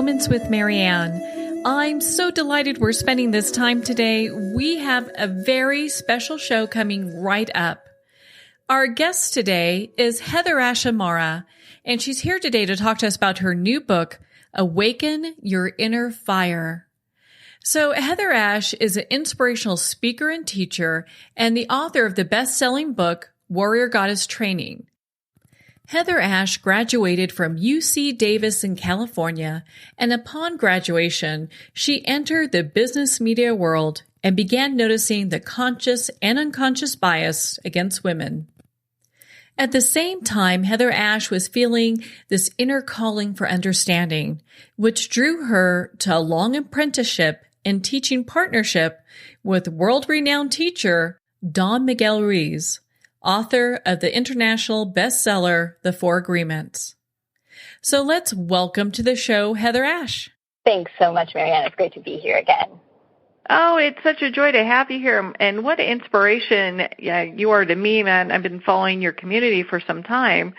Moments with Marianne. I'm so delighted we're spending this time today. We have a very special show coming right up. Our guest today is HeatherAsh Amara, and she's here today to talk to us about her new book, Awaken Your Inner Fire. So HeatherAsh is an inspirational speaker and teacher and the author of the best-selling book, Warrior Goddess Training. HeatherAsh graduated from UC Davis in California, and upon graduation, she entered the business media world and began noticing the conscious and unconscious bias against women. At the same time, HeatherAsh was feeling this inner calling for understanding, which drew her to a long apprenticeship and teaching partnership with world-renowned teacher Don Miguel Ruiz, author of the international bestseller, The Four Agreements. So let's welcome to the show, HeatherAsh. Thanks so much, Marianne. It's great to be here again. Oh, it's such a joy to have you here. And what an inspiration you are to me, man. I've been following your community for some time,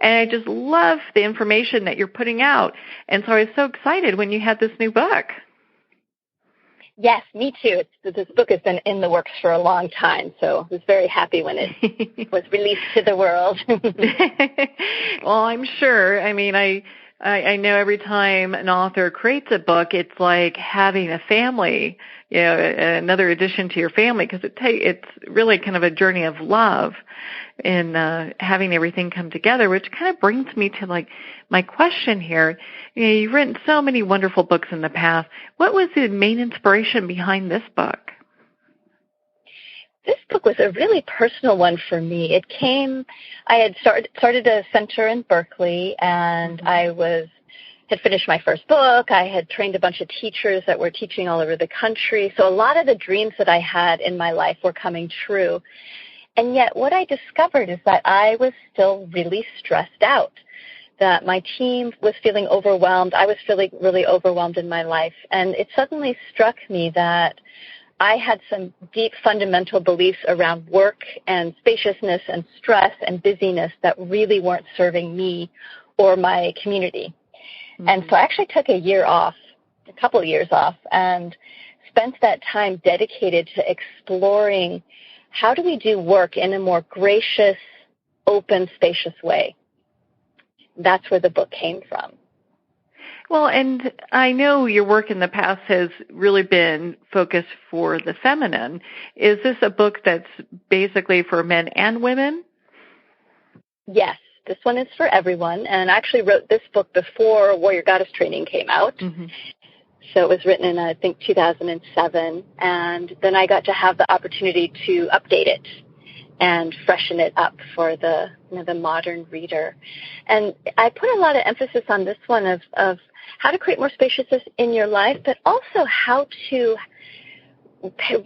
and I just love the information that you're putting out. And so I was so excited when you had this new book. Yes, me too. This book has been in the works for a long time, so I was very happy when it was released to the world. Well, I'm sure. I mean, I know every time an author creates a book, it's like having a family, another addition to your family, because it's really kind of a journey of love in having everything come together, which kind of brings me to like my question here. You've written so many wonderful books in the past. What was the main inspiration behind this book? This book was a really personal one for me. I had started a center in Berkeley, and I had finished my first book. I had trained a bunch of teachers that were teaching all over the country. So a lot of the dreams that I had in my life were coming true. And yet what I discovered is that I was still really stressed out, that my team was feeling overwhelmed. I was feeling really overwhelmed in my life. And it suddenly struck me that I had some deep fundamental beliefs around work and spaciousness and stress and busyness that really weren't serving me or my community. Mm-hmm. And so I actually took a couple of years off, and spent that time dedicated to exploring how do we do work in a more gracious, open, spacious way. That's where the book came from. Well, and I know your work in the past has really been focused for the feminine. Is this a book that's basically for men and women? Yes, this one is for everyone. And I actually wrote this book before Warrior Goddess Training came out. Mm-hmm. So it was written in, I think, 2007. And then I got to have the opportunity to update it and freshen it up for the modern reader. And I put a lot of emphasis on this one of how to create more spaciousness in your life, but also how to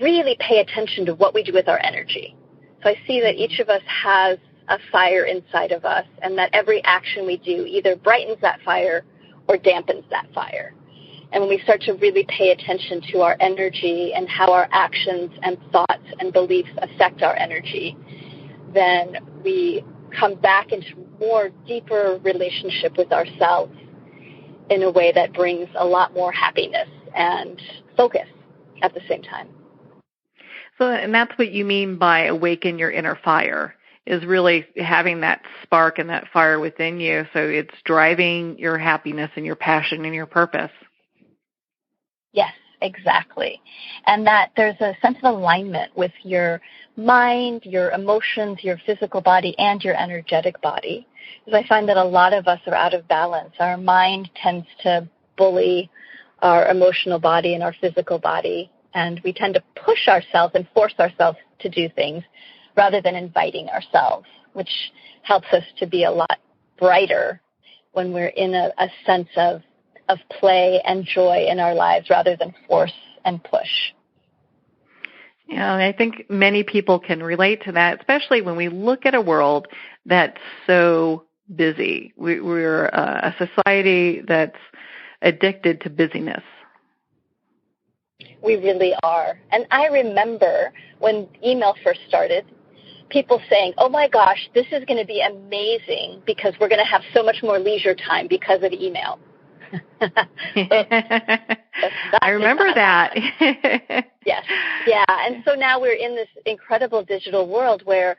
really pay attention to what we do with our energy. So I see that each of us has a fire inside of us, and that every action we do either brightens that fire or dampens that fire. And when we start to really pay attention to our energy and how our actions and thoughts and beliefs affect our energy, then we come back into more deeper relationship with ourselves in a way that brings a lot more happiness and focus at the same time. So, and that's what you mean by awaken your inner fire, is really having that spark and that fire within you. So it's driving your happiness and your passion and your purpose. Yes, exactly. And that there's a sense of alignment with your mind, your emotions, your physical body, and your energetic body. Because I find that a lot of us are out of balance. Our mind tends to bully our emotional body and our physical body, and we tend to push ourselves and force ourselves to do things rather than inviting ourselves, which helps us to be a lot brighter when we're in a sense of play and joy in our lives rather than force and push. Yeah, I think many people can relate to that, especially when we look at a world that's so busy. We're a society that's addicted to busyness. We really are. And I remember when email first started, people saying, oh my gosh, this is going to be amazing because we're going to have so much more leisure time because of email. I remember that. Yes. Yeah. And so now we're in this incredible digital world where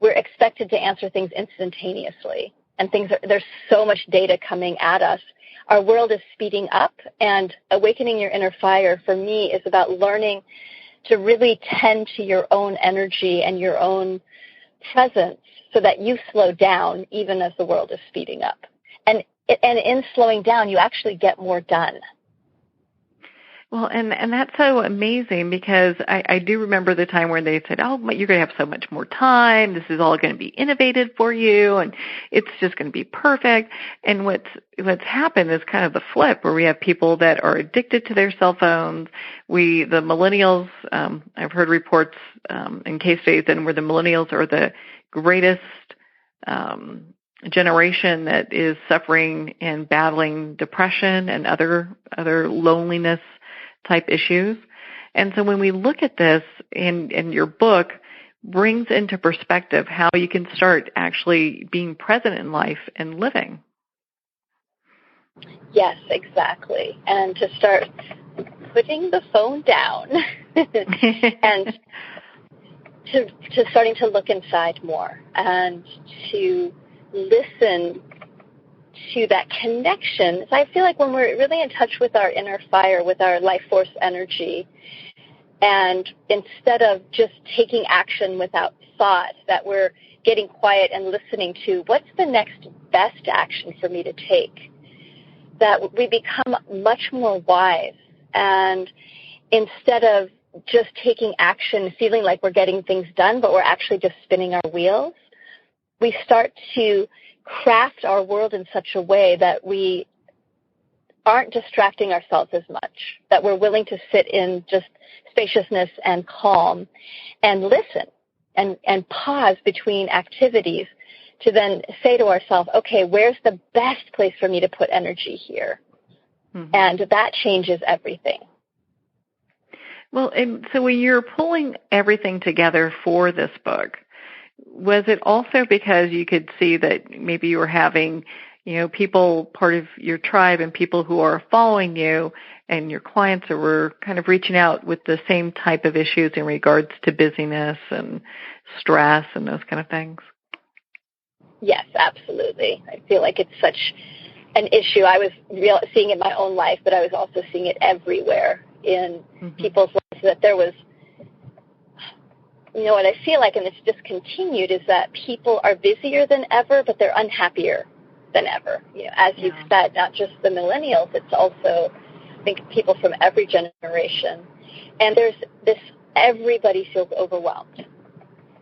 we're expected to answer things instantaneously. And there's so much data coming at us. Our world is speeding up, and awakening your inner fire for me is about learning to really tend to your own energy and your own presence so that you slow down even as the world is speeding up. And in slowing down, you actually get more done. Well, and that's so amazing because I do remember the time when they said, oh, you're going to have so much more time. This is all going to be innovated for you, and it's just going to be perfect. And what's happened is kind of the flip, where we have people that are addicted to their cell phones. The millennials, I've heard reports in case studies and where the millennials are the greatest generation that is suffering and battling depression and other loneliness type issues. And so when we look at this, and your book brings into perspective how you can start actually being present in life and living. Yes, exactly. And to start putting the phone down and to starting to look inside more and to listen to that connection. So I feel like when we're really in touch with our inner fire, with our life force energy, and instead of just taking action without thought, that we're getting quiet and listening to what's the next best action for me to take, that we become much more wise. And instead of just taking action, feeling like we're getting things done, but we're actually just spinning our wheels, we start to craft our world in such a way that we aren't distracting ourselves as much, that we're willing to sit in just spaciousness and calm and listen and pause between activities to then say to ourselves, okay, where's the best place for me to put energy here? Mm-hmm. And that changes everything. Well, and so when you're pulling everything together for this book, was it also because you could see that maybe you were having, people, part of your tribe and people who are following you and your clients who were kind of reaching out with the same type of issues in regards to busyness and stress and those kind of things? Yes, absolutely. I feel like it's such an issue. I was seeing it in my own life, but I was also seeing it everywhere in people's lives, that there was, what I feel like, and it's just continued, is that people are busier than ever, but they're unhappier than ever. As you've said, not just the millennials, it's also, I think, people from every generation. And there's this, everybody feels overwhelmed.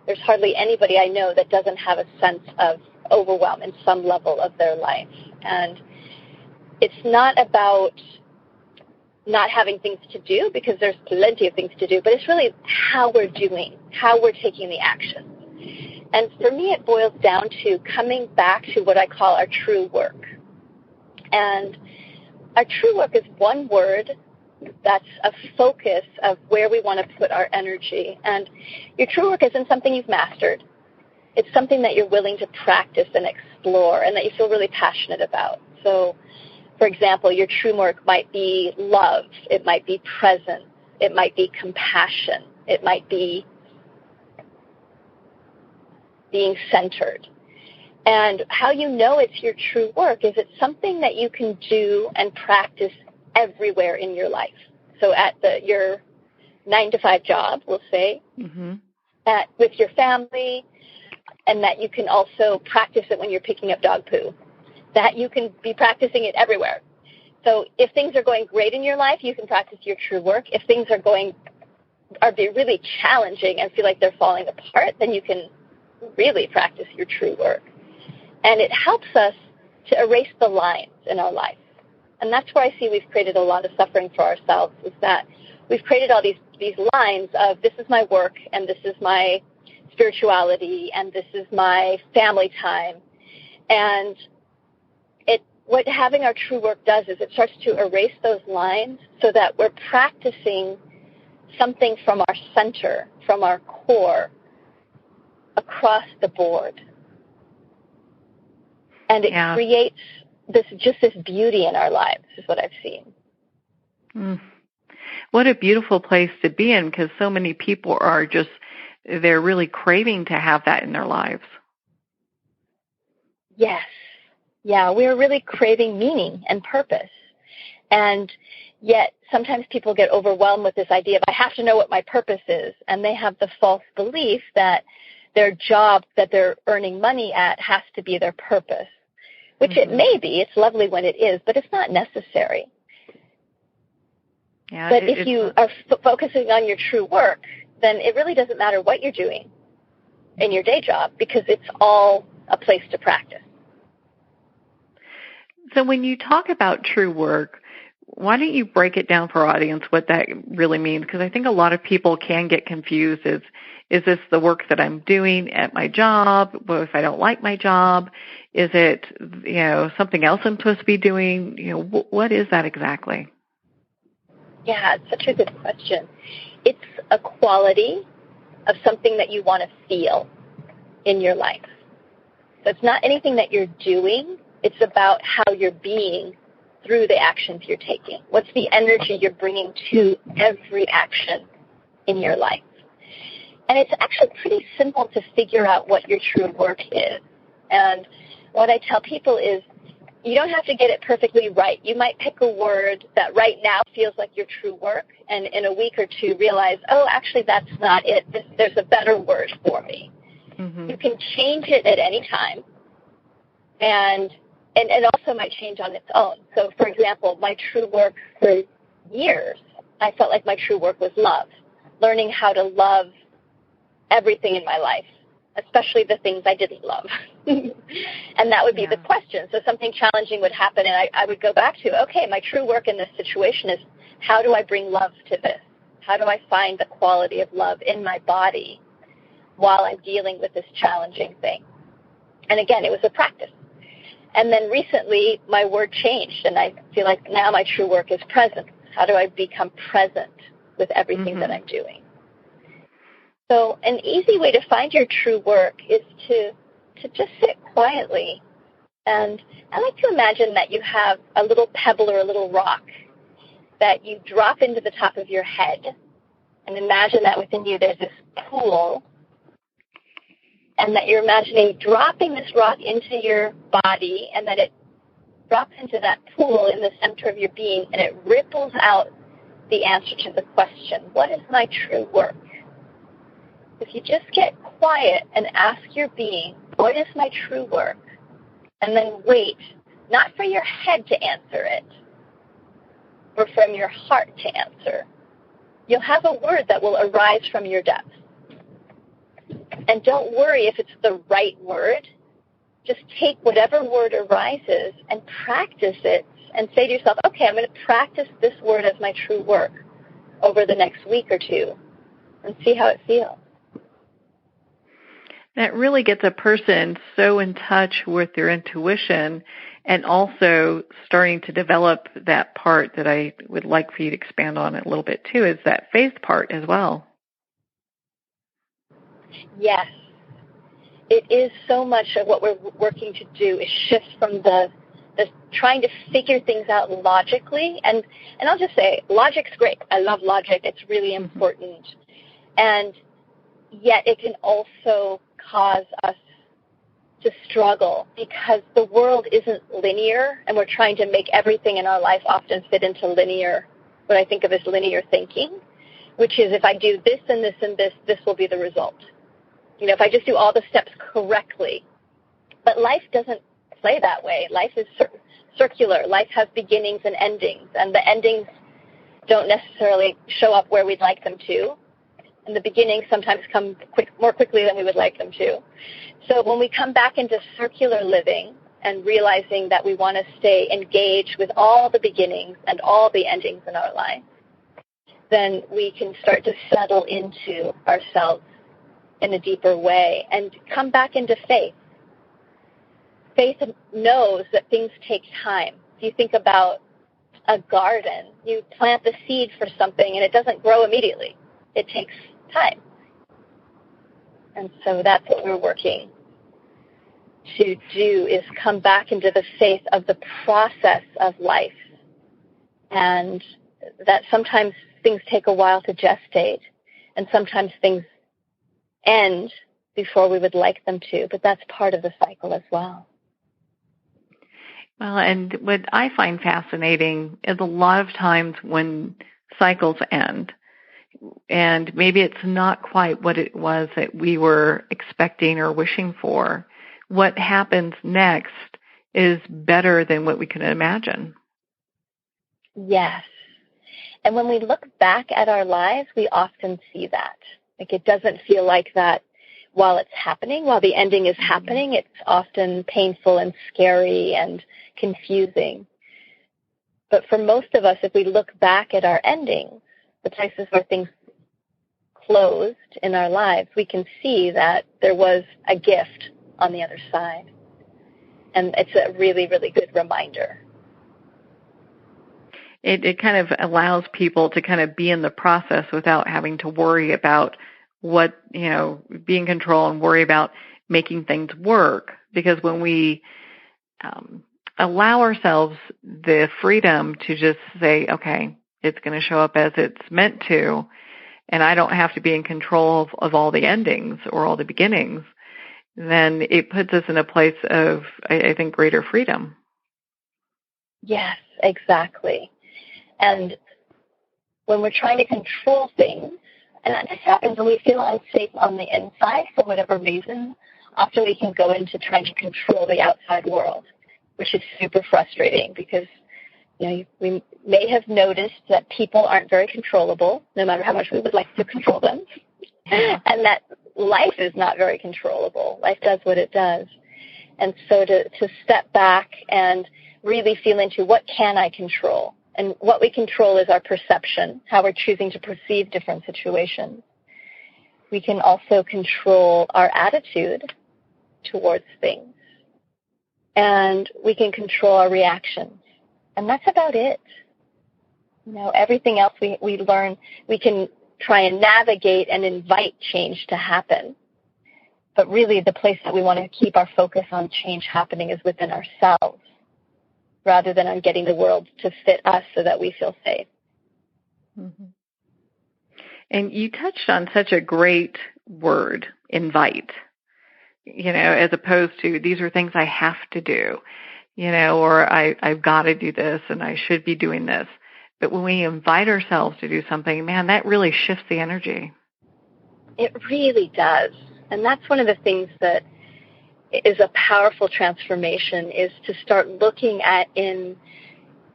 There's hardly anybody I know that doesn't have a sense of overwhelm in some level of their life. And it's not about not having things to do, because there's plenty of things to do, but it's really how we're doing, how we're taking the action. And for me, it boils down to coming back to what I call our true work. And our true work is one word that's a focus of where we want to put our energy. And your true work isn't something you've mastered. It's something that you're willing to practice and explore and that you feel really passionate about. So, for example, your true work might be love. It might be presence. It might be compassion. It might be being centered. And how you know it's your true work is it's something that you can do and practice everywhere in your life. So at your 9-to-5 job, we'll say, with your family, and that you can also practice it when you're picking up dog poo, that you can be practicing it everywhere. So if things are going great in your life, you can practice your true work. If things are really challenging and feel like they're falling apart, then you can really practice your true work. And it helps us to erase the lines in our life. And that's where I see we've created a lot of suffering for ourselves, is that we've created all these lines of this is my work and this is my spirituality and this is my family time. And what having our true work does is it starts to erase those lines so that we're practicing something from our center, from our core, across the board. And it creates this beauty in our lives is what I've seen. Mm. What a beautiful place to be in, because so many people are they're really craving to have that in their lives. Yes. Yeah, we're really craving meaning and purpose. And yet sometimes people get overwhelmed with this idea of, I have to know what my purpose is. And they have the false belief that their job that they're earning money at has to be their purpose, which it may be. It's lovely when it is, but it's not necessary. Yeah, but if you are focusing on your true work, then it really doesn't matter what you're doing in your day job, because it's all a place to practice. So when you talk about true work, why don't you break it down for our audience what that really means? Because I think a lot of people can get confused. Is this the work that I'm doing at my job? What if I don't like my job? Is it, something else I'm supposed to be doing? What is that exactly? Yeah, it's such a good question. It's a quality of something that you want to feel in your life. So it's not anything that you're doing. It's about how you're being through the actions you're taking. What's the energy you're bringing to every action in your life? And it's actually pretty simple to figure out what your true work is. And what I tell people is, you don't have to get it perfectly right. You might pick a word that right now feels like your true work, and in a week or two realize, oh, actually that's not it. There's a better word for me. Mm-hmm. You can change it at any time, and also might change on its own. So, for example, my true work for years, I felt like my true work was love, learning how to love everything in my life, especially the things I didn't love. And that would be the question. So something challenging would happen, and I would go back to, okay, my true work in this situation is, how do I bring love to this? How do I find the quality of love in my body while I'm dealing with this challenging thing? And again, it was a practice. And then recently, my word changed, and I feel like now my true work is presence. How do I become present with everything that I'm doing? So an easy way to find your true work is to just sit quietly. And I like to imagine that you have a little pebble or a little rock that you drop into the top of your head. And imagine that within you there's this pool, and that you're imagining dropping this rock into your body, and that it drops into that pool in the center of your being, and it ripples out the answer to the question, what is my true work? If you just get quiet and ask your being, what is my true work? And then wait, not for your head to answer it, or from your heart to answer. You'll have a word that will arise from your depths. And don't worry if it's the right word. Just take whatever word arises and practice it, and say to yourself, okay, I'm going to practice this word as my true work over the next week or two, and see how it feels. That really gets a person so in touch with their intuition, and also starting to develop that part that I would like for you to expand on a little bit too, is that faith part as well. Yes. It is so much of what we're working to do is shift from the trying to figure things out logically. And I'll just say, logic's great. I love logic. It's really important. And yet it can also cause us to struggle, because the world isn't linear, and we're trying to make everything in our life often fit into linear, what I think of as linear thinking, which is if I do this and this and this, this will be the result. If I just do all the steps correctly. But life doesn't play that way. Life is circular. Life has beginnings and endings, and the endings don't necessarily show up where we'd like them to. And the beginnings sometimes come more quickly than we would like them to. So when we come back into circular living and realizing that we want to stay engaged with all the beginnings and all the endings in our life, then we can start to settle into ourselves in a deeper way and come back into faith. Faith knows that things take time. If you think about a garden, you plant the seed for something and it doesn't grow immediately. It takes time. And so that's what we're working to do is come back into the faith of the process of life, and that sometimes things take a while to gestate, and sometimes things end before we would like them to, but that's part of the cycle as well. Well, and what I find fascinating is a lot of times when cycles end, and maybe it's not quite what it was that we were expecting or wishing for, what happens next is better than what we could imagine. Yes. And when we look back at our lives, we often see that. Like, it doesn't feel like that while it's happening, while the ending is happening. It's often painful and scary and confusing. But for most of us, if we look back at our endings, the places where things closed in our lives, we can see that there was a gift on the other side. And it's a really, really good reminder. It kind of allows people to kind of be in the process without having to worry about what, be in control and worry about making things work. Because when we allow ourselves the freedom to just say, okay, it's going to show up as it's meant to, and I don't have to be in control of all the endings or all the beginnings, then it puts us in a place of, I think, greater freedom. Yes, exactly. And when we're trying to control things, and that just happens when we feel unsafe on the inside for whatever reason, often we can go into trying to control the outside world, which is super frustrating because, we may have noticed that people aren't very controllable, no matter how much we would like to control them, and that life is not very controllable. Life does what it does. And so to step back and really feel into what can I control? And what we control is our perception, how we're choosing to perceive different situations. We can also control our attitude towards things. And we can control our reactions. And that's about it. Everything else we learn, we can try and navigate and invite change to happen. But really the place that we want to keep our focus on change happening is within ourselves, rather than on getting the world to fit us so that we feel safe. Mm-hmm. And you touched on such a great word, invite, as opposed to these are things I have to do, or I've got to do this and I should be doing this. But when we invite ourselves to do something, man, that really shifts the energy. It really does. And that's one of the things that is a powerful transformation, is to start looking at in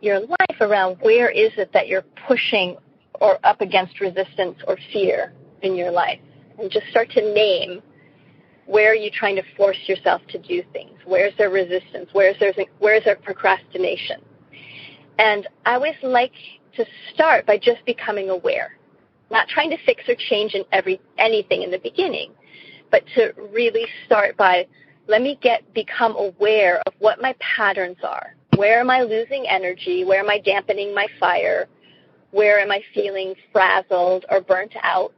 your life around where is it that you're pushing or up against resistance or fear in your life, and just start to name where are you trying to force yourself to do things. Where's there resistance? Where's there procrastination? And I always like to start by just becoming aware, not trying to fix or change anything in the beginning, but to really start by, let me become aware of what my patterns are. Where am I losing energy? Where am I dampening my fire? Where am I feeling frazzled or burnt out?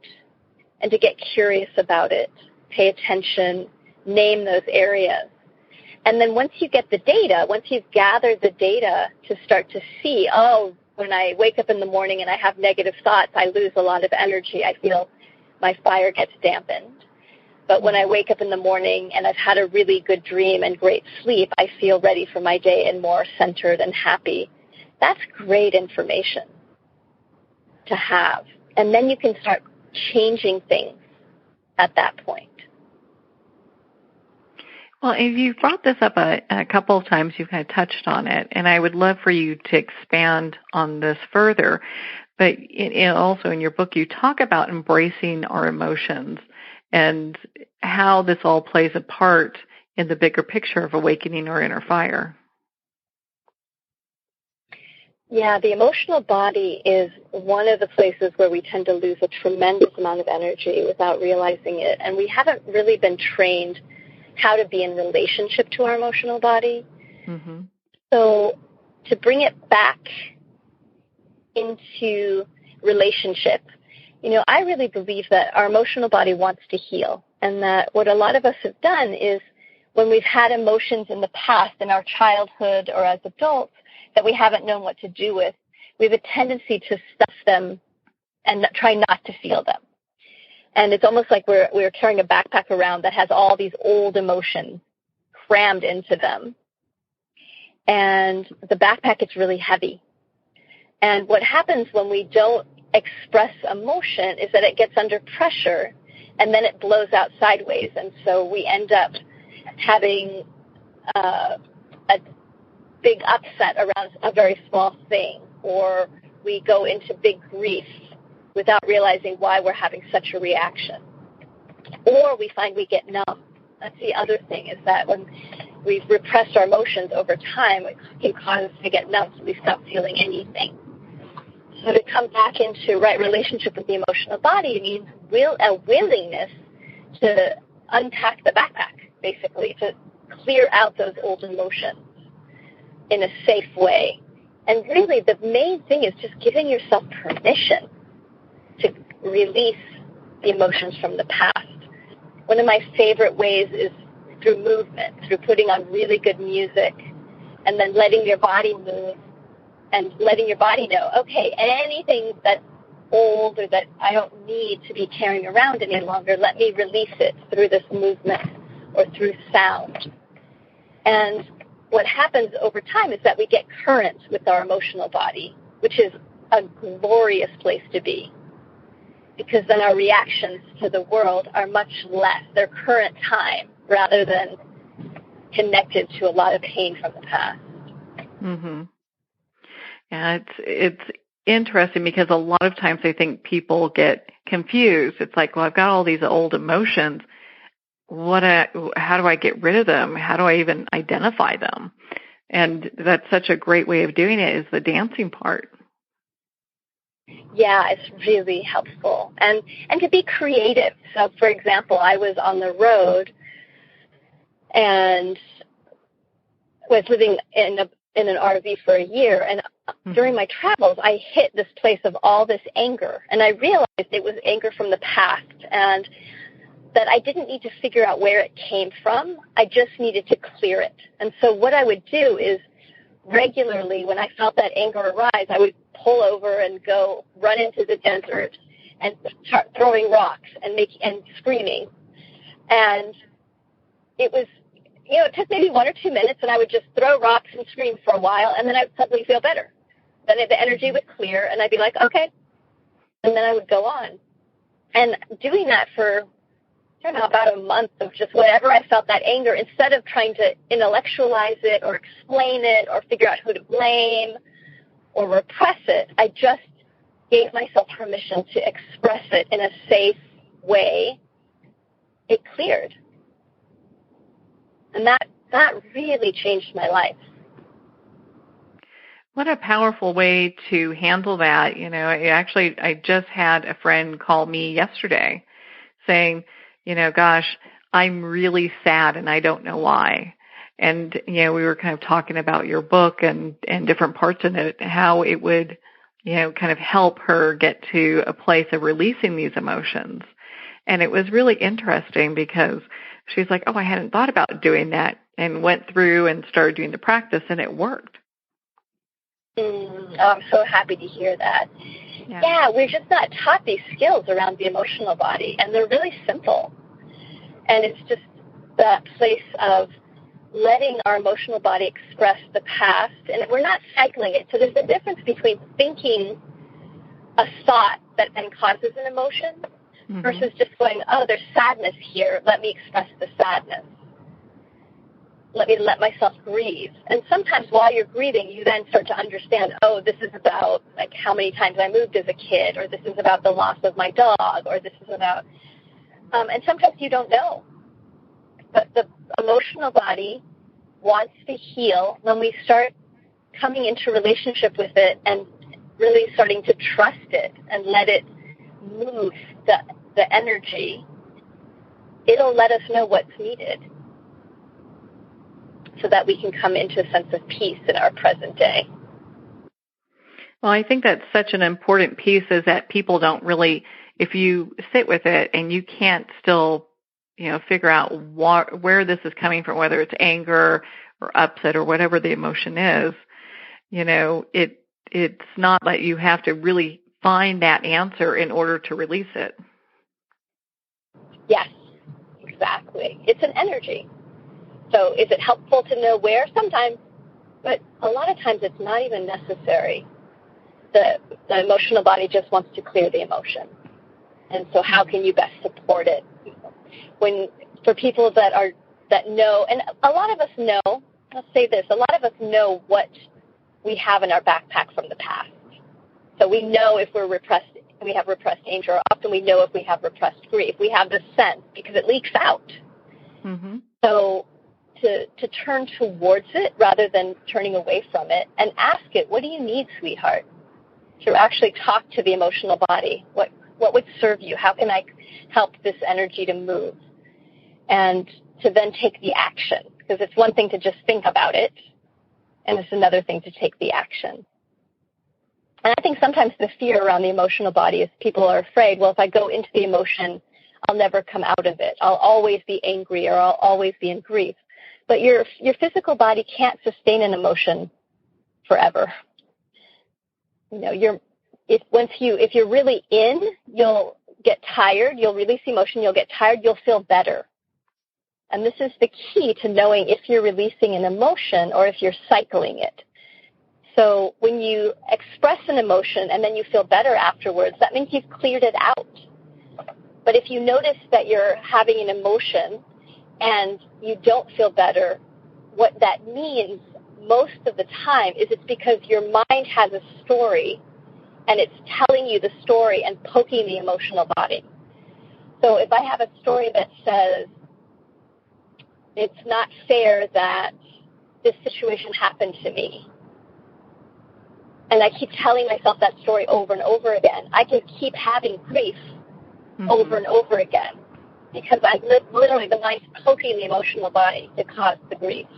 And to get curious about it, pay attention, name those areas. And then once you get the data, once you've gathered the data to start to see, when I wake up in the morning and I have negative thoughts, I lose a lot of energy. I feel my fire gets dampened. But when I wake up in the morning and I've had a really good dream and great sleep, I feel ready for my day and more centered and happy. That's great information to have. And then you can start changing things at that point. Well, if you've brought this up a couple of times, you've kind of touched on it, and I would love for you to expand on this further. But also in your book, you talk about embracing our emotions and how this all plays a part in the bigger picture of awakening our inner fire. Yeah, the emotional body is one of the places where we tend to lose a tremendous amount of energy without realizing it. And we haven't really been trained how to be in relationship to our emotional body. Mm-hmm. So to bring it back into relationship, I really believe that our emotional body wants to heal, and that what a lot of us have done is when we've had emotions in the past, in our childhood or as adults, that we haven't known what to do with, we have a tendency to stuff them and try not to feel them. And it's almost like we're carrying a backpack around that has all these old emotions crammed into them. And the backpack is really heavy. And what happens when we don't express emotion is that it gets under pressure and then it blows out sideways. And so we end up having a big upset around a very small thing, or we go into big grief without realizing why we're having such a reaction. Or we find we get numb. That's the other thing, is that when we've repressed our emotions over time, it can cause us to get numb, so we stop feeling anything. So to come back into right relationship with the emotional body means a willingness to unpack the backpack, basically, to clear out those old emotions in a safe way. And really, the main thing is just giving yourself permission to release the emotions from the past. One of my favorite ways is through movement, through putting on really good music and then letting your body move and letting your body know, okay, anything that's old or that I don't need to be carrying around any longer, let me release it through this movement or through sound. And what happens over time is that we get current with our emotional body, which is a glorious place to be, because then our reactions to the world are much less. They're current time rather than connected to a lot of pain from the past. Mm-hmm. Yeah, it's interesting because a lot of times I think people get confused. It's like, well, I've got all these old emotions. How do I get rid of them? How do I even identify them? And that's such a great way of doing it, is the dancing part. Yeah, it's really helpful. And to be creative. So, for example, I was on the road and was living in an RV for a year, and during my travels, I hit this place of all this anger, and I realized it was anger from the past, and that I didn't need to figure out where it came from. I just needed to clear it. And so what I would do is regularly, when I felt that anger arise, I would pull over and go run into the desert and start throwing rocks and screaming. And it was, it took maybe 1 or 2 minutes, and I would just throw rocks and scream for a while, and then I would suddenly feel better. Then the energy would clear, and I'd be like, okay. And then I would go on. And doing that for, about a month of just whenever I felt that anger, instead of trying to intellectualize it or explain it or figure out who to blame or repress it, I just gave myself permission to express it in a safe way. It cleared. And that really changed my life. What a powerful way to handle that. I just had a friend call me yesterday saying, gosh, I'm really sad and I don't know why. And, we were kind of talking about your book and different parts in it, how it would, kind of help her get to a place of releasing these emotions. And it was really interesting because she's like, oh, I hadn't thought about doing that, and went through and started doing the practice, and it worked. I'm so happy to hear that. Yeah, we're just not taught these skills around the emotional body, and they're really simple. And it's just that place of letting our emotional body express the past, and we're not cycling it. So there's a difference between thinking a thought that then causes an emotion versus just going, oh, there's sadness here. Let me express the sadness. Let myself grieve. And sometimes while you're grieving, you then start to understand, oh, this is about like how many times I moved as a kid, or this is about the loss of my dog, or this is about, and sometimes you don't know. But the emotional body wants to heal when we start coming into relationship with it and really starting to trust it and let it move the energy. It'll let us know what's needed, so that we can come into a sense of peace in our present day. Well, I think that's such an important piece, is that people don't really, if you sit with it and you can't still, figure out where this is coming from, whether it's anger or upset or whatever the emotion is, it's not that you have to really find that answer in order to release it. Yes, exactly. It's an energy. So is it helpful to know where? Sometimes, but a lot of times it's not even necessary. The emotional body just wants to clear the emotion. And so how can you best support it? For people that know, and a lot of us know, let's say this, a lot of us know what we have in our backpack from the past. So we know if we have repressed anger, or often we know if we have repressed grief. We have this sense because it leaks out. Mm-hmm. So to turn towards it rather than turning away from it and ask it, what do you need, sweetheart? To actually talk to the emotional body. What would serve you? How can I help this energy to move? And to then take the action. Because it's one thing to just think about it, and it's another thing to take the action. And I think sometimes the fear around the emotional body is people are afraid, well, if I go into the emotion, I'll never come out of it. I'll always be angry, or I'll always be in grief. But your physical body can't sustain an emotion forever. If you're really in, you'll get tired, you'll release emotion, you'll get tired, you'll feel better. And this is the key to knowing if you're releasing an emotion or if you're cycling it. So when you express an emotion and then you feel better afterwards, that means you've cleared it out. But if you notice that you're having an emotion and you don't feel better, what that means most of the time is it's because your mind has a story and it's telling you the story and poking the emotional body. So if I have a story that says, it's not fair that this situation happened to me, and I keep telling myself that story over and over again, I can keep having grief over and over again because literally the mind's poking the emotional body to cause the grief.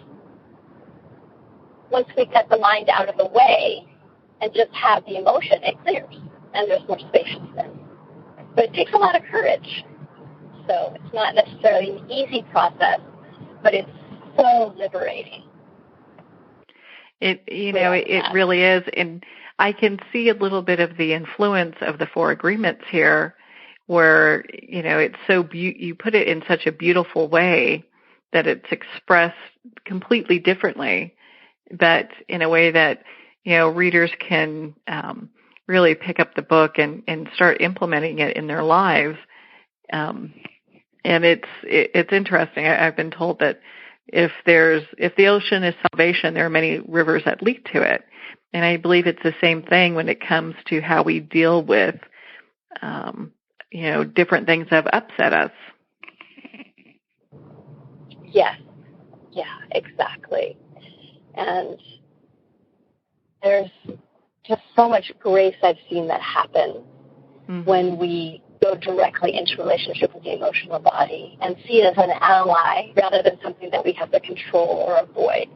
Once we get the mind out of the way and just have the emotion, it clears, and there's more spaciousness. But it takes a lot of courage. So it's not necessarily an easy process, but it's so liberating. It really is. And I can see a little bit of the influence of the Four Agreements here, where, it's so you put it in such a beautiful way that it's expressed completely differently, but in a way that, readers can really pick up the book and start implementing it in their lives. And it's interesting. I've been told that if the ocean is salvation, there are many rivers that lead to it. And I believe it's the same thing when it comes to how we deal with, different things that have upset us. Yes. Yeah, exactly. And there's just so much grace I've seen that happen when we go directly into relationship with the emotional body and see it as an ally rather than something that we have to control or avoid.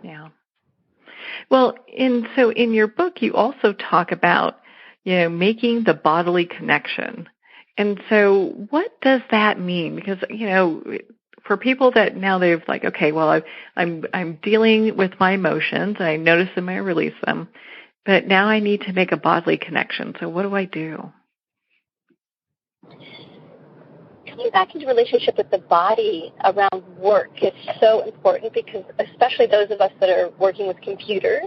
Yeah. Well, so in your book, you also talk about, making the bodily connection. And so what does that mean? Because, for people that now they've like, okay, well, I'm dealing with my emotions. I notice them, I release them. But now I need to make a bodily connection. So what do I do? Coming back into relationship with the body around work is so important because especially those of us that are working with computers,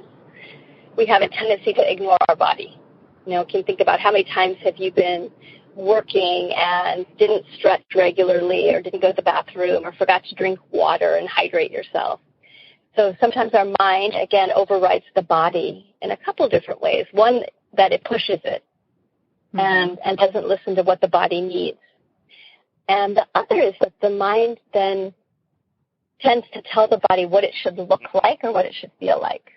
we have a tendency to ignore our body. Can you think about how many times have you been working and didn't stretch regularly or didn't go to the bathroom or forgot to drink water and hydrate yourself? So sometimes our mind, again, overrides the body in a couple of different ways. One, that it pushes it and doesn't listen to what the body needs. And the other is that the mind then tends to tell the body what it should look like or what it should feel like.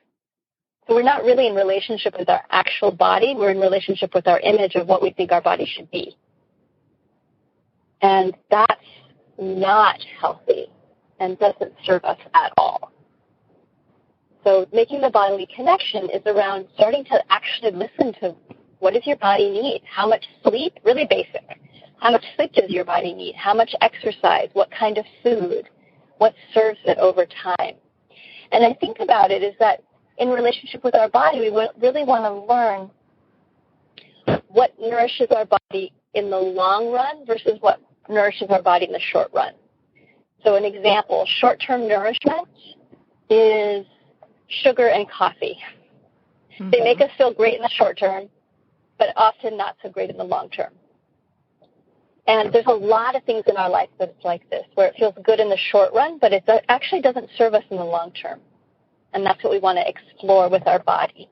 So we're not really in relationship with our actual body. We're in relationship with our image of what we think our body should be. And that's not healthy and doesn't serve us at all. So making the bodily connection is around starting to actually listen to what does your body need? How much sleep? Really basic. How much sleep does your body need? How much exercise? What kind of food? What serves it over time? And I think about it is that in relationship with our body, we really want to learn what nourishes our body in the long run versus what nourishes our body in the short run. So an example, short-term nourishment is sugar and coffee. Mm-hmm. They make us feel great in the short term, but often not so great in the long term. And there's a lot of things in our life that's like this, where it feels good in the short run, but it actually doesn't serve us in the long term. And that's what we want to explore with our body.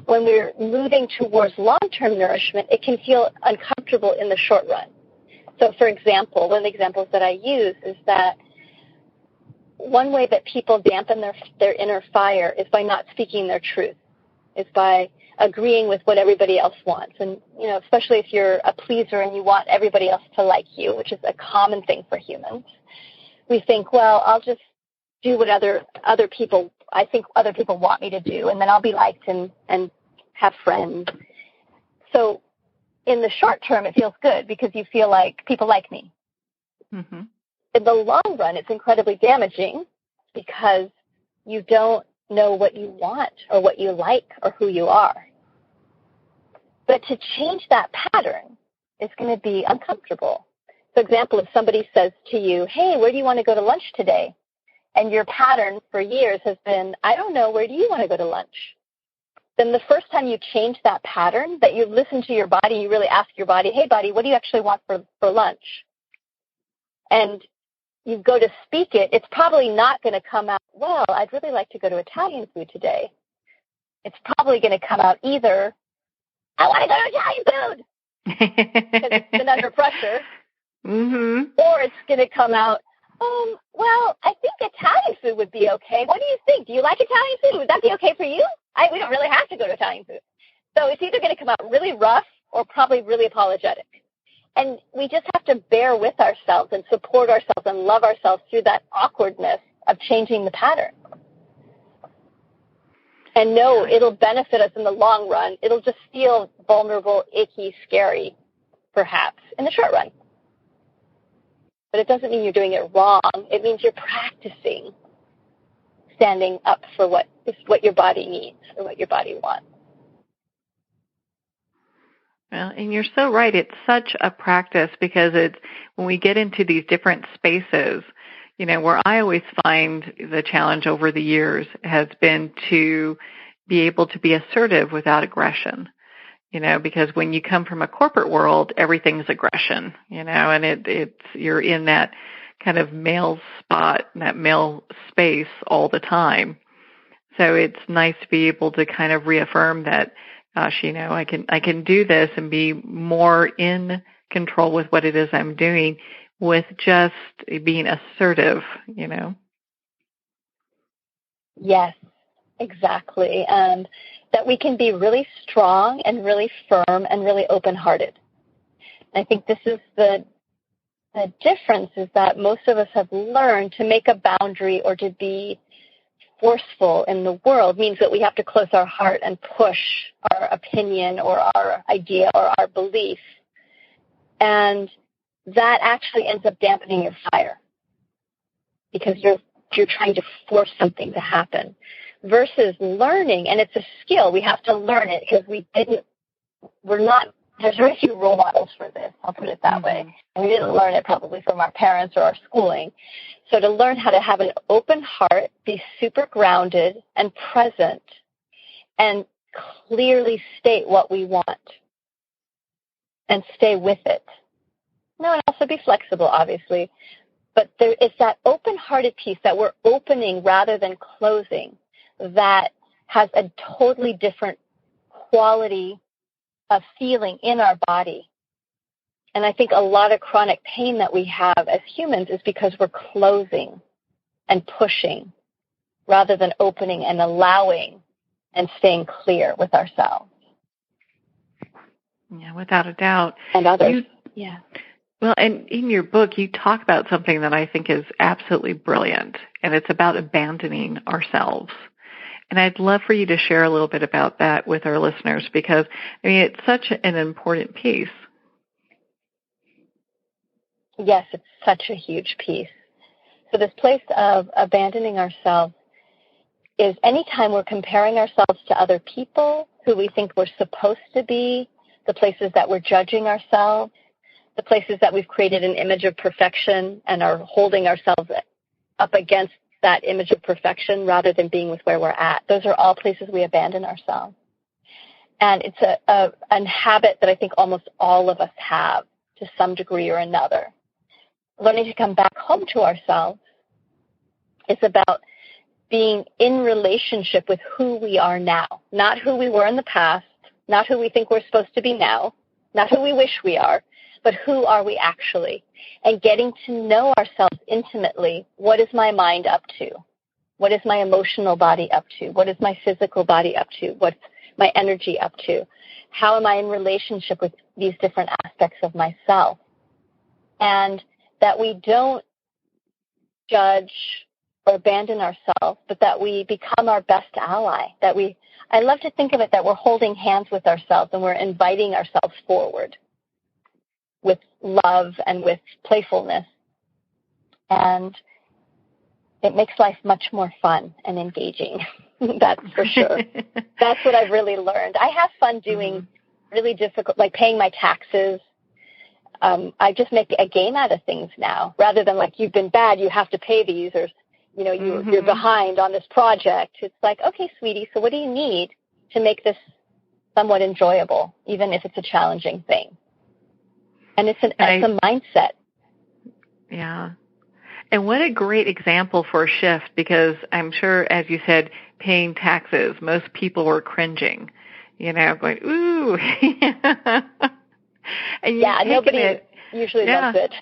When we're moving towards long-term nourishment, it can feel uncomfortable in the short run. So, for example, one of the examples that I use is that one way that people dampen their inner fire is by not speaking their truth, is by agreeing with what everybody else wants. And, especially if you're a pleaser and you want everybody else to like you, which is a common thing for humans, we think, well, I'll just do what other people want me to do, and then I'll be liked and have friends. So in the short term, it feels good because you feel like people like me. Mm-hmm. In the long run, it's incredibly damaging because you don't know what you want or what you like or who you are. But to change that pattern is going to be uncomfortable. For example, if somebody says to you, hey, where do you want to go to lunch today? And your pattern for years has been, I don't know, where do you want to go to lunch? Then the first time you change that pattern, that you listen to your body, you really ask your body, hey, body, what do you actually want for lunch? And you go to speak it, it's probably not going to come out, well, I'd really like to go to Italian food today. It's probably going to come out either, I want to go to Italian food, because it's been under pressure, mm-hmm. Or it's going to come out, well, I think Italian food would be okay. What do you think? Do you like Italian food? Would that be okay for you? We don't really have to go to Italian food. So it's either going to come out really rough or probably really apologetic. And we just have to bear with ourselves and support ourselves and love ourselves through that awkwardness of changing the pattern. And know it'll benefit us in the long run. It'll just feel vulnerable, icky, scary, perhaps, in the short run. But it doesn't mean you're doing it wrong. It means you're practicing standing up for what your body needs or what your body wants. Well, and you're so right. It's such a practice because it's when we get into these different spaces, where I always find the challenge over the years has been to be able to be assertive without aggression. Because when you come from a corporate world, everything's aggression, and it's you're in that kind of male spot, that male space all the time. So it's nice to be able to kind of reaffirm that, gosh, I can do this and be more in control with what it is I'm doing with just being assertive, Yes, exactly. And that we can be really strong and really firm and really open-hearted. I think this is the difference is that most of us have learned to make a boundary or to be forceful in the world means that we have to close our heart and push our opinion or our idea or our belief. And that actually ends up dampening your fire because you're trying to force something to happen versus learning. And it's a skill. We have to learn it because there's very few role models for this. I'll put it that way. And we didn't learn it probably from our parents or our schooling. So to learn how to have an open heart, be super grounded and present, and clearly state what we want and stay with it. And also be flexible, obviously. But there is that open-hearted piece that we're opening rather than closing that has a totally different quality of feeling in our body. And I think a lot of chronic pain that we have as humans is because we're closing and pushing rather than opening and allowing and staying clear with ourselves. Yeah, without a doubt. And others. Yeah. Well, and in your book, you talk about something that I think is absolutely brilliant, and it's about abandoning ourselves. And I'd love for you to share a little bit about that with our listeners because, it's such an important piece. Yes, it's such a huge piece. So this place of abandoning ourselves is anytime we're comparing ourselves to other people who we think we're supposed to be, the places that we're judging ourselves, the places that we've created an image of perfection and are holding ourselves up against that image of perfection rather than being with where we're at. Those are all places we abandon ourselves. And it's a habit that I think almost all of us have to some degree or another. Learning to come back home to ourselves is about being in relationship with who we are now, not who we were in the past, not who we think we're supposed to be now, not who we wish we are, but who are we actually? And getting to know ourselves intimately. What is my mind up to? What is my emotional body up to? What is my physical body up to? What's my energy up to? How am I in relationship with these different aspects of myself? And that we don't judge or abandon ourselves, but that we become our best ally. I love to think of it that we're holding hands with ourselves and we're inviting ourselves forward with love and with playfulness. And it makes life much more fun and engaging. That's for sure. That's what I've really learned. I have fun doing really difficult, like paying my taxes. I just make a game out of things now, rather than like, you've been bad, you have to pay these, or, you're behind on this project. It's like, okay, sweetie, so what do you need to make this somewhat enjoyable, even if it's a challenging thing? And it's a mindset. Yeah. And what a great example for a shift, because I'm sure, as you said, paying taxes, most people were cringing, going, ooh. And nobody usually loves it.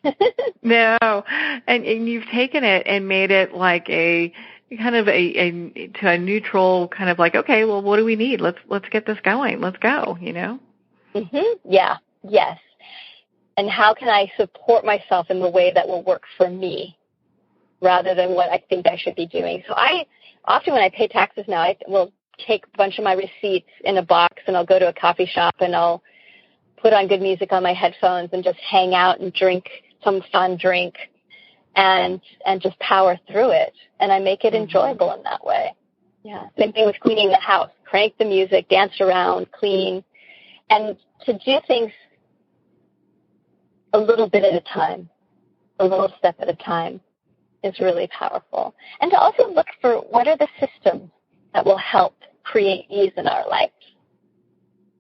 No. And you've taken it and made it like a kind of to a neutral kind of like, okay, well, what do we need? Let's get this going. Let's go, Yeah. Yes. And how can I support myself in the way that will work for me rather than what I think I should be doing? So often when I pay taxes now, I will take a bunch of my receipts in a box and I'll go to a coffee shop and I'll put on good music on my headphones and just hang out and drink some fun drink and just power through it. And I make it enjoyable in that way. Yeah. Same thing with cleaning the house. Crank the music, dance around, clean, and to do things a little bit at a time, a little step at a time is really powerful. And to also look for what are the systems that will help create ease in our life.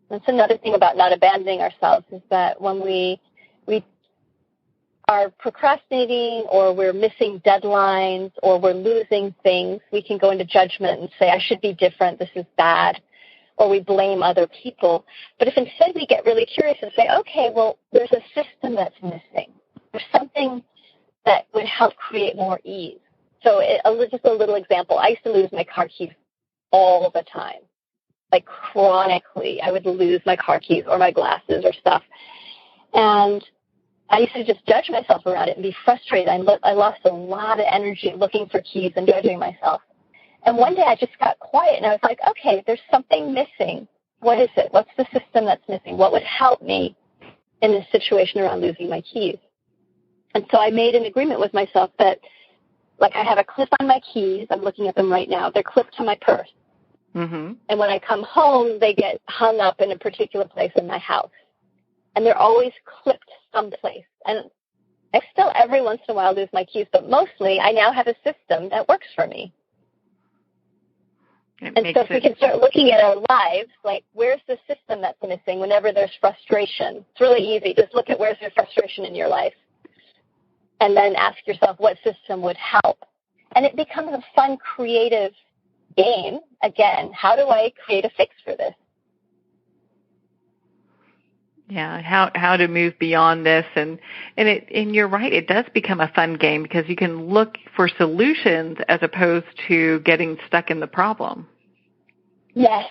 That's another thing about not abandoning ourselves, is that when we are procrastinating or we're missing deadlines or we're losing things, we can go into judgment and say, I should be different, this is bad, or we blame other people. But if instead we get really curious and say, okay, well, there's a system that's missing. There's something that would help create more ease. So just a little example. I used to lose my car keys all the time. Like chronically, I would lose my car keys or my glasses or stuff. And I used to just judge myself around it and be frustrated. I lost a lot of energy looking for keys and judging myself. And one day I just got quiet and I was like, okay, there's something missing. What is it? What's the system that's missing? What would help me in this situation around losing my keys? And so I made an agreement with myself that, like, I have a clip on my keys. I'm looking at them right now. They're clipped to my purse. And when I come home, they get hung up in a particular place in my house. And they're always clipped someplace. And I still every once in a while lose my keys, but mostly I now have a system that works for me. And so if we can start looking at our lives, like, where's the system that's missing whenever there's frustration? It's really easy. Just look at where's the frustration in your life. And then ask yourself what system would help. And it becomes a fun, creative game. Again, how do I create a fix for this? Yeah, how to move beyond this, and you're right, it does become a fun game because you can look for solutions as opposed to getting stuck in the problem. Yes,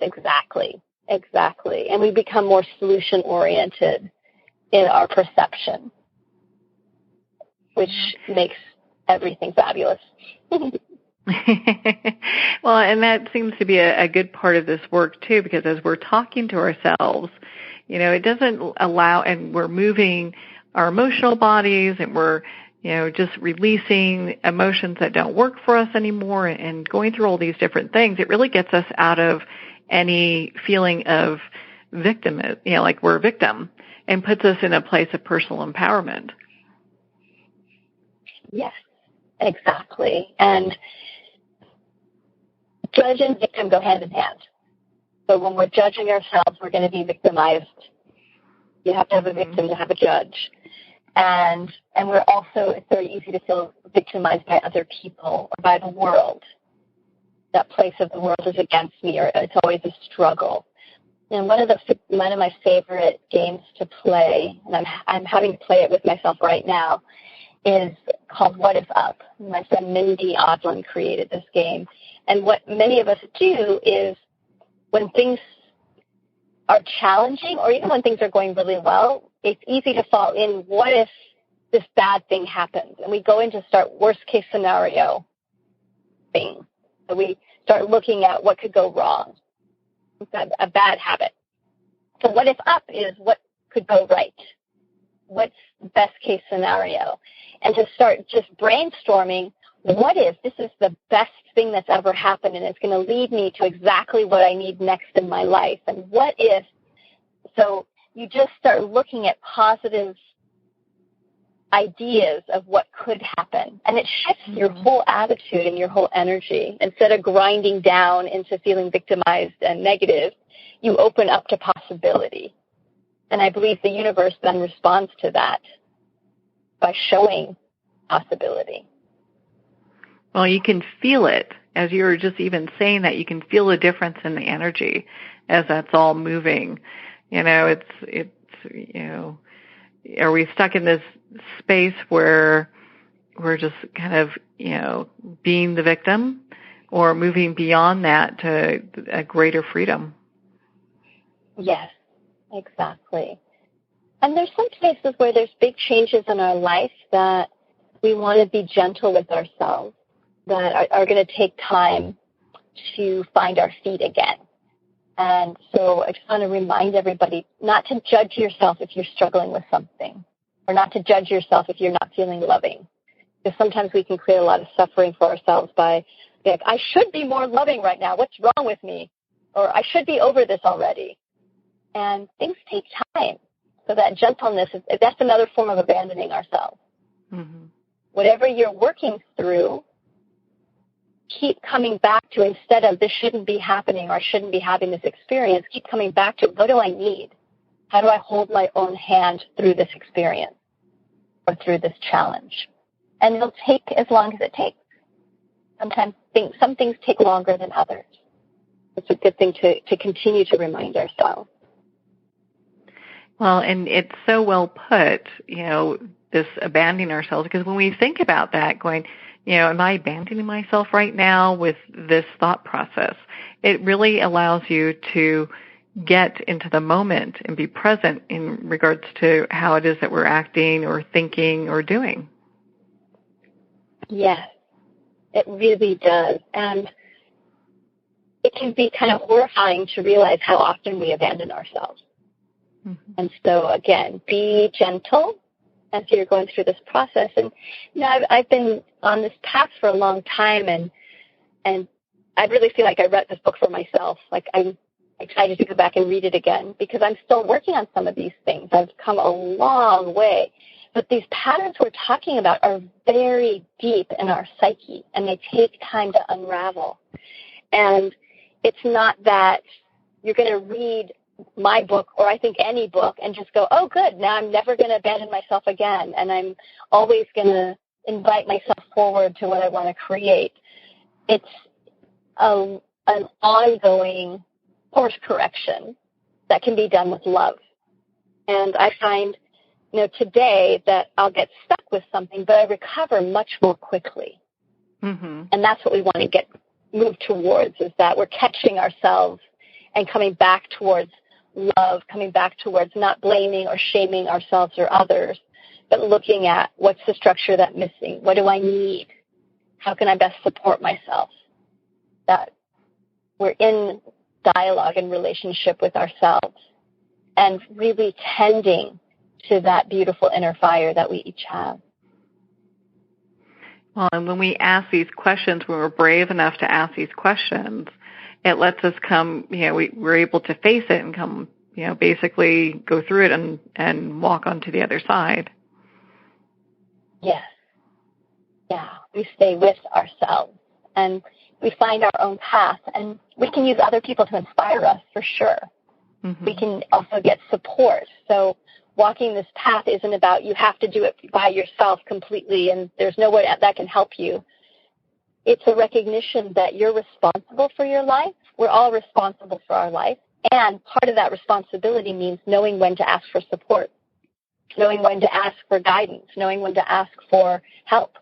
exactly. And we become more solution oriented in our perception, which makes everything fabulous. Well, and that seems to be a good part of this work, too, because as we're talking to ourselves, it doesn't allow, and we're moving our emotional bodies, and we're, just releasing emotions that don't work for us anymore and going through all these different things, it really gets us out of any feeling of victim, like we're a victim, and puts us in a place of personal empowerment. Yes, exactly. And judge and victim go hand in hand. So when we're judging ourselves, we're going to be victimized. You have to have a victim to have a judge. And we're also, it's very easy to feel victimized by other people or by the world. That place of the world is against me, or it's always a struggle. And one of my favorite games to play, and I'm having to play it with myself right now, is called What If Up. My friend Mindy Odlin created this game. And what many of us do is when things are challenging, or even when things are going really well, it's easy to fall in, what if this bad thing happens? And we go into start worst case scenario thing. So we start looking at what could go wrong, a bad habit. So what if up is what could go right? What's best case scenario? And to start just brainstorming, what if this is the best thing that's ever happened and it's going to lead me to exactly what I need next in my life? And what if, so you just start looking at positive ideas of what could happen. And it shifts your whole attitude and your whole energy. Instead of grinding down into feeling victimized and negative, you open up to possibility. And I believe the universe then responds to that by showing possibility. Well, you can feel it. As you were just even saying that, you can feel the difference in the energy as that's all moving. It's are we stuck in this space where we're just kind of, being the victim, or moving beyond that to a greater freedom? Yes, exactly. And there's some places where there's big changes in our life that we want to be gentle with ourselves, that are going to take time to find our feet again. And so I just want to remind everybody not to judge yourself if you're struggling with something, or not to judge yourself if you're not feeling loving. Because sometimes we can create a lot of suffering for ourselves by, like, I should be more loving right now. What's wrong with me? Or I should be over this already. And things take time. So that gentleness, that's another form of abandoning ourselves. Mm-hmm. Whatever you're working through, keep coming back to, instead of this shouldn't be happening or I shouldn't be having this experience, keep coming back to, what do I need? How do I hold my own hand through this experience or through this challenge? And it'll take as long as it takes. Sometimes some things take longer than others. It's a good thing to continue to remind ourselves. Well, and it's so well put, this abandoning ourselves, because when we think about that, going, am I abandoning myself right now with this thought process? It really allows you to get into the moment and be present in regards to how it is that we're acting or thinking or doing. Yes, it really does. And it can be kind of horrifying to realize how often we abandon ourselves. Mm-hmm. And so, again, be gentle as you're going through this process. And, I've been on this path for a long time, and I really feel like I read this book for myself. Like, I'm excited to go back and read it again because I'm still working on some of these things. I've come a long way. But these patterns we're talking about are very deep in our psyche, and they take time to unravel. And it's not that you're going to read my book, or I think any book, and just go, oh, good, now I'm never going to abandon myself again, and I'm always going to invite myself forward to what I want to create. It's an ongoing course correction that can be done with love. And I find, today that I'll get stuck with something, but I recover much more quickly. Mm-hmm. And that's what we want to move towards, is that we're catching ourselves and coming back towards love, coming back towards not blaming or shaming ourselves or others, but looking at what's the structure that's missing? What do I need? How can I best support myself? That we're in dialogue and relationship with ourselves and really tending to that beautiful inner fire that we each have. Well, and when we ask these questions, when we're brave enough to ask these questions, it lets us come, we're able to face it and come, basically go through it and walk onto the other side. Yes. Yeah. We stay with ourselves and we find our own path, and we can use other people to inspire us for sure. Mm-hmm. We can also get support. So walking this path isn't about you have to do it by yourself completely and there's no one that can help you. It's a recognition that you're responsible for your life. We're all responsible for our life. And part of that responsibility means knowing when to ask for support, knowing when to ask for guidance, knowing when to ask for help,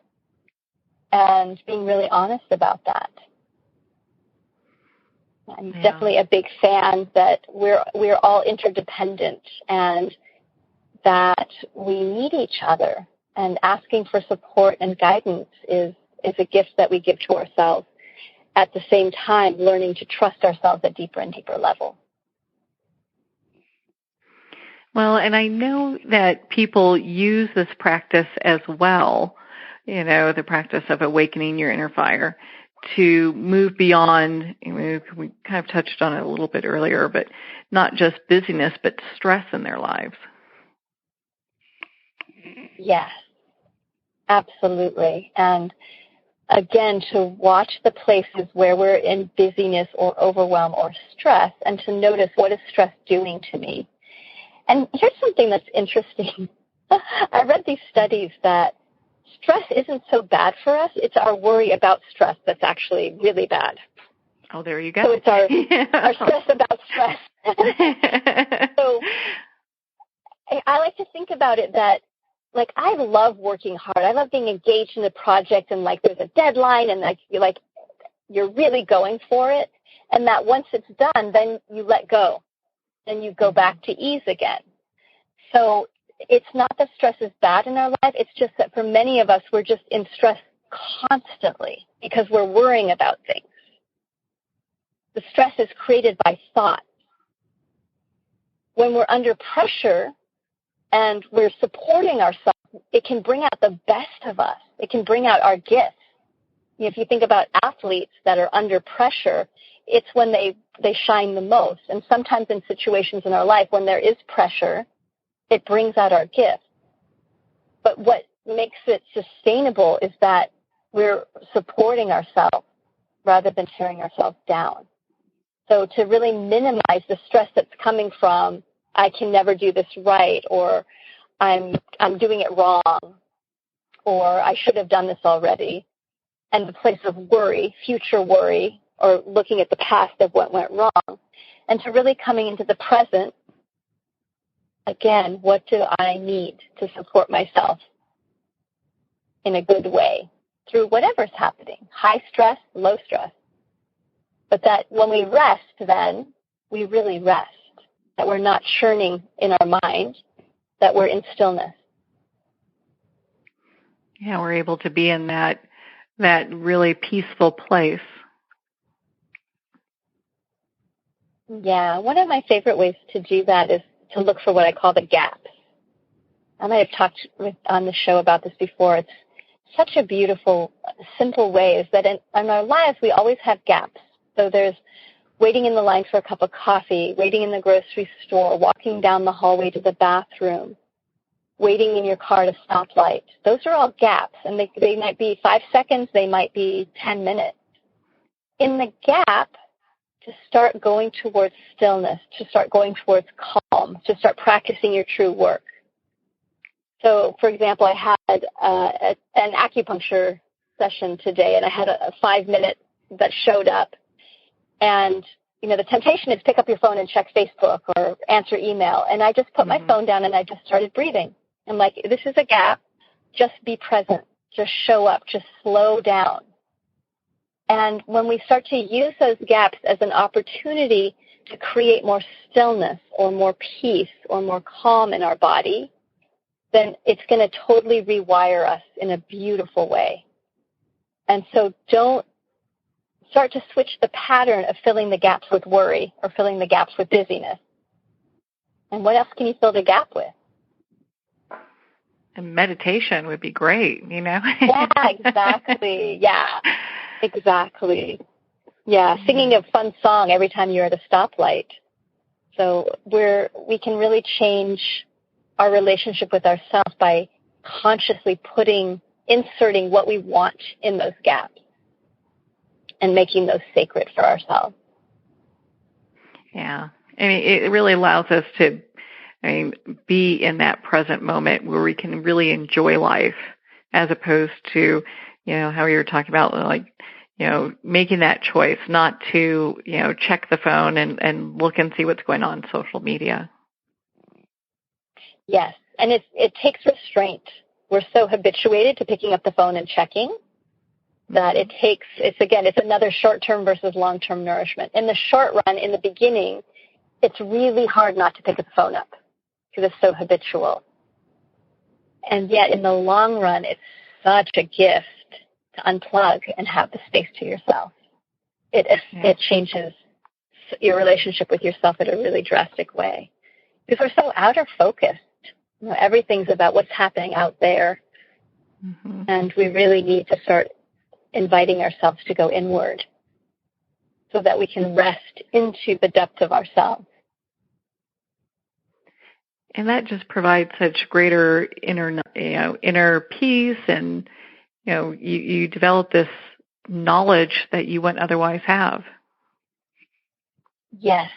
and being really honest about that. I'm definitely a big fan that we're all interdependent and that we need each other. And asking for support and guidance is a gift that we give to ourselves. At the same time, learning to trust ourselves at deeper and deeper level. Well, and I know that people use this practice as well, the practice of awakening your inner fire, to move beyond, we kind of touched on it a little bit earlier, but not just busyness, but stress in their lives. Yes, absolutely. And again, to watch the places where we're in busyness or overwhelm or stress and to notice, what is stress doing to me? And here's something that's interesting. I read these studies that stress isn't so bad for us. It's our worry about stress that's actually really bad. Oh, there you go. So it's our stress about stress. So I like to think about it that, like, I love working hard. I love being engaged in a project and, like, there's a deadline and, you're really going for it. And that once it's done, then you let go. Then you go back to ease again. So it's not that stress is bad in our life. It's just that for many of us, we're just in stress constantly because we're worrying about things. The stress is created by thought. When we're under pressure and we're supporting ourselves, it can bring out the best of us. It can bring out our gifts. If you think about athletes that are under pressure, it's when they shine the most. And sometimes in situations in our life when there is pressure, it brings out our gifts. But what makes it sustainable is that we're supporting ourselves rather than tearing ourselves down. So to really minimize the stress that's coming from, I can never do this right, or I'm doing it wrong, or I should have done this already, and the place of worry, future worry, or looking at the past of what went wrong, and to really coming into the present. Again, what do I need to support myself in a good way through whatever's happening, high stress, low stress. But that when we rest, then we really rest, that we're not churning in our mind, that we're in stillness. Yeah, we're able to be in that really peaceful place. Yeah, one of my favorite ways to do that is to look for what I call the gaps. I might have talked on the show about this before. It's such a beautiful, simple way is that in our lives we always have gaps. So there's waiting in the line for a cup of coffee, waiting in the grocery store, walking down the hallway to the bathroom, waiting in your car at a stoplight. Those are all gaps, and they might be 5 seconds, they might be 10 minutes. In the gap, to start going towards stillness, to start going towards calm, to start practicing your true work. So, for example, I had an acupuncture session today, and I had a 5-minute that showed up. And, the temptation is pick up your phone and check Facebook or answer email. And I just put my phone down and I just started breathing. I'm like, this is a gap. Just be present. Just show up. Just slow down. And when we start to use those gaps as an opportunity to create more stillness or more peace or more calm in our body, then it's going to totally rewire us in a beautiful way. And so don't start to switch the pattern of filling the gaps with worry or filling the gaps with busyness. And what else can you fill the gap with? And meditation would be great, Yeah, exactly. Yeah, exactly. Yeah, singing a fun song every time you're at a stoplight. So we can really change our relationship with ourselves by consciously inserting what we want in those gaps and making those sacred for ourselves. Yeah. I mean, it really allows us to, be in that present moment where we can really enjoy life, as opposed to, how you were talking about, like, making that choice not to, check the phone and look and see what's going on social media. Yes. And it takes restraint. We're so habituated to picking up the phone and checking that it's another short-term versus long-term nourishment. In the short run, in the beginning, it's really hard not to pick the phone up because it's so habitual. And yet, in the long run, it's such a gift to unplug and have the space to yourself. It changes your relationship with yourself in a really drastic way. Because we're so outer focused. Everything's about what's happening out there. Mm-hmm. And we really need to start inviting ourselves to go inward so that we can rest into the depth of ourselves. And that just provides such greater inner peace, and you develop this knowledge that you wouldn't otherwise have. Yes.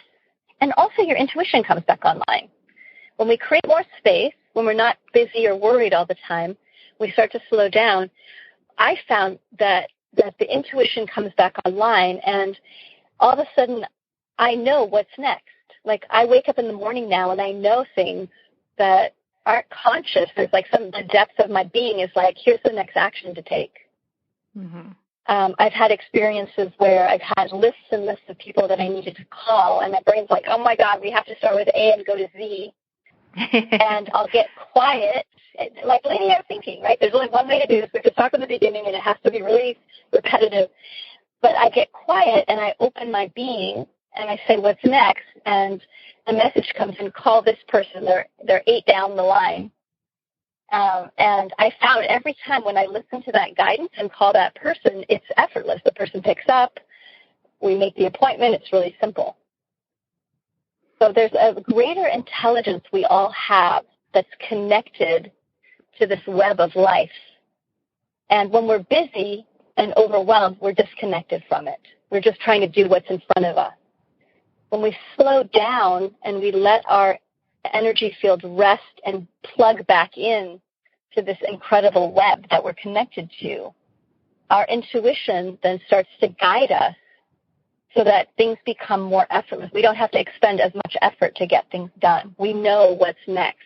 And also your intuition comes back online. When we create more space, when we're not busy or worried all the time, we start to slow down. I found that the intuition comes back online, and all of a sudden I know what's next. Like, I wake up in the morning now and I know things that aren't conscious. There's like the depth of my being is like, here's the next action to take. Mm-hmm. I've had experiences where I've had lists and lists of people that I needed to call, and my brain's like, oh my God, we have to start with A and go to Z. And I'll get quiet, like linear thinking, right? There's only one way to do this. We have to start from the beginning, and it has to be really repetitive. But I get quiet, and I open my being, and I say, what's next? And a message comes in, call this person. They're 8 down the line. And I found every time when I listen to that guidance and call that person, it's effortless. The person picks up. We make the appointment. It's really simple. So there's a greater intelligence we all have that's connected to this web of life. And when we're busy and overwhelmed, we're disconnected from it. We're just trying to do what's in front of us. When we slow down and we let our energy field rest and plug back in to this incredible web that we're connected to, our intuition then starts to guide us so that things become more effortless. We don't have to expend as much effort to get things done. We know what's next.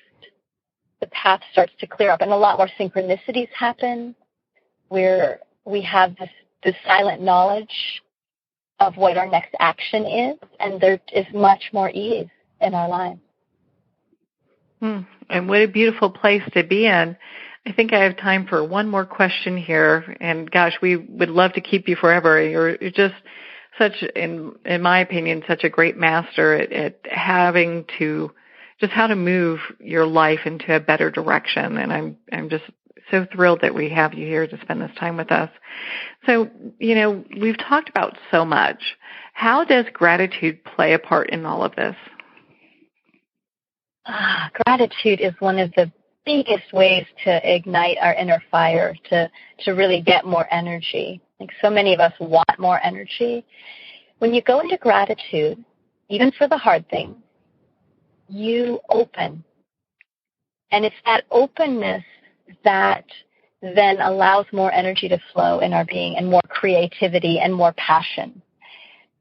The path starts to clear up, and a lot more synchronicities happen where we have this silent knowledge of what our next action is, and there is much more ease in our lives. And what a beautiful place to be in. I think I have time for one more question here, and gosh, we would love to keep you forever. You're just such, in my opinion, such a great master at having to, just how to move your life into a better direction. And I'm just so thrilled that we have you here to spend this time with us. So, we've talked about so much. How does gratitude play a part in all of this? Gratitude is one of the biggest ways to ignite our inner fire, to really get more energy. Like, so many of us want more energy. When you go into gratitude, even for the hard things, you open. And it's that openness that then allows more energy to flow in our being, and more creativity and more passion.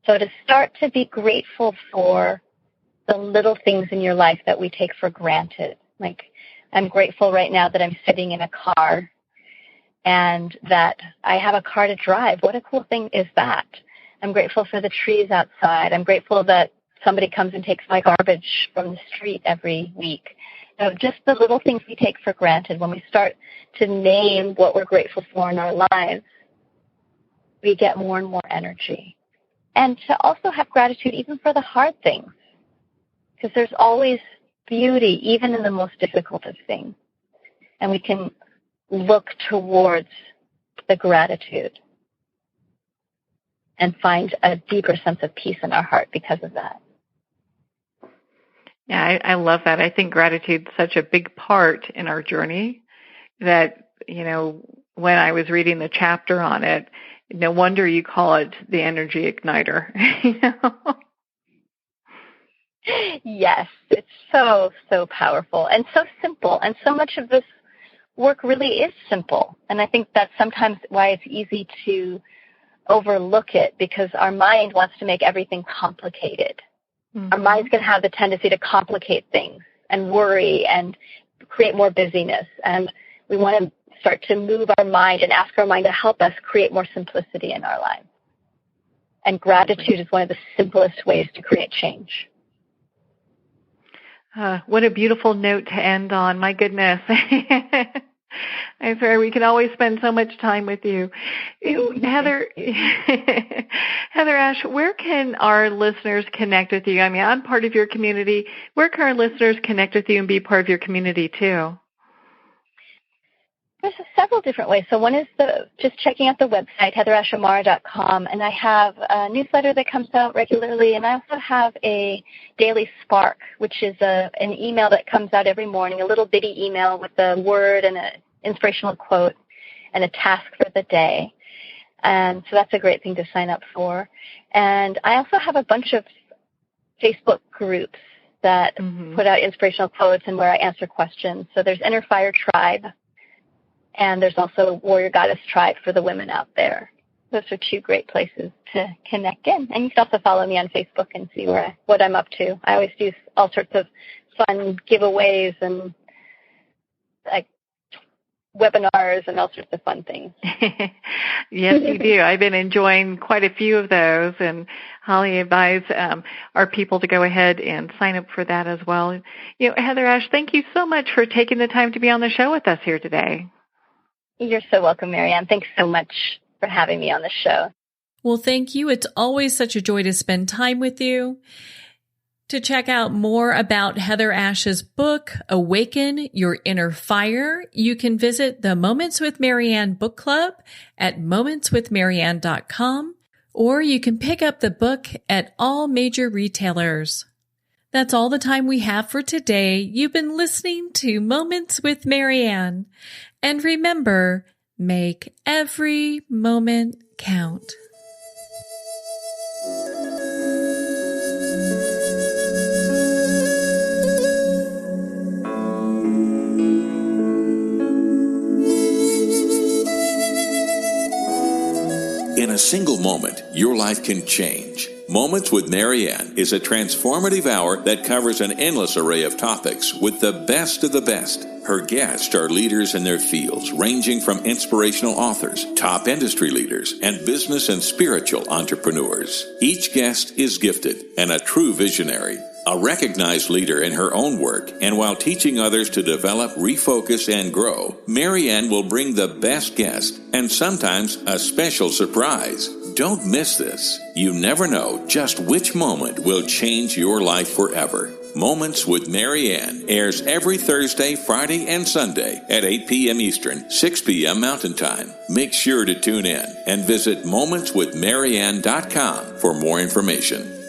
So to start to be grateful for the little things in your life that we take for granted. Like, I'm grateful right now that I'm sitting in a car and that I have a car to drive. What a cool thing is that? I'm grateful for the trees outside. I'm grateful that somebody comes and takes my garbage from the street every week. Just the little things we take for granted. When we start to name what we're grateful for in our lives, we get more and more energy. And to also have gratitude even for the hard things, because there's always beauty even in the most difficult of things. and we can look towards the gratitude and find a deeper sense of peace in our heart because of that. Yeah, I love that. I think gratitude is such a big part in our journey that, when I was reading the chapter on it, no wonder you call it the energy igniter. Yes, it's so, so powerful and so simple. And so much of this work really is simple. And I think that's sometimes why it's easy to overlook it, because our mind wants to make everything complicated. Mm-hmm. Our mind's going to have the tendency to complicate things and worry and create more busyness. And we want to start to move our mind and ask our mind to help us create more simplicity in our lives. And gratitude is one of the simplest ways to create change. What a beautiful note to end on. My goodness. I'm sorry, we can always spend so much time with you. HeatherAsh, where can our listeners connect with you? I mean, I'm part of your community. Where can our listeners connect with you and be part of your community too? There's several different ways. So one is just checking out the website, HeatherAshAmara.com, and I have a newsletter that comes out regularly, and I also have a daily spark, which is an email that comes out every morning, a little bitty email with a word and an inspirational quote and a task for the day. And so that's a great thing to sign up for. And I also have a bunch of Facebook groups that put out inspirational quotes and where I answer questions. So there's Inner Fire Tribe, and there's also Warrior Goddess Tribe for the women out there. Those are two great places to connect in. And you can also follow me on Facebook and see what I'm up to. I always do all sorts of fun giveaways and webinars and all sorts of fun things. Yes, you do. I've been enjoying quite a few of those, and Holly advised our people to go ahead and sign up for that as well. HeatherAsh, thank you so much for taking the time to be on the show with us here today. You're so welcome, Marianne. Thanks so much for having me on the show. Well, thank you. It's always such a joy to spend time with you. To check out more about HeatherAsh's book, Awaken, Your Inner Fire, you can visit the Moments with Marianne book club at momentswithmarianne.com, or you can pick up the book at all major retailers. That's all the time we have for today. You've been listening to Moments with Marianne. And remember, make every moment count. In a single moment, your life can change. Moments with Marianne is a transformative hour that covers an endless array of topics with the best of the best. Her guests are leaders in their fields, ranging from inspirational authors, top industry leaders, and business and spiritual entrepreneurs. Each guest is gifted and a true visionary, a recognized leader in her own work, and while teaching others to develop, refocus, and grow, Marianne will bring the best guest and sometimes a special surprise. Don't miss this. You never know just which moment will change your life forever. Moments with Marianne airs every Thursday, Friday, and Sunday at 8 p.m. Eastern, 6 p.m. Mountain Time. Make sure to tune in and visit momentswithmarianne.com for more information.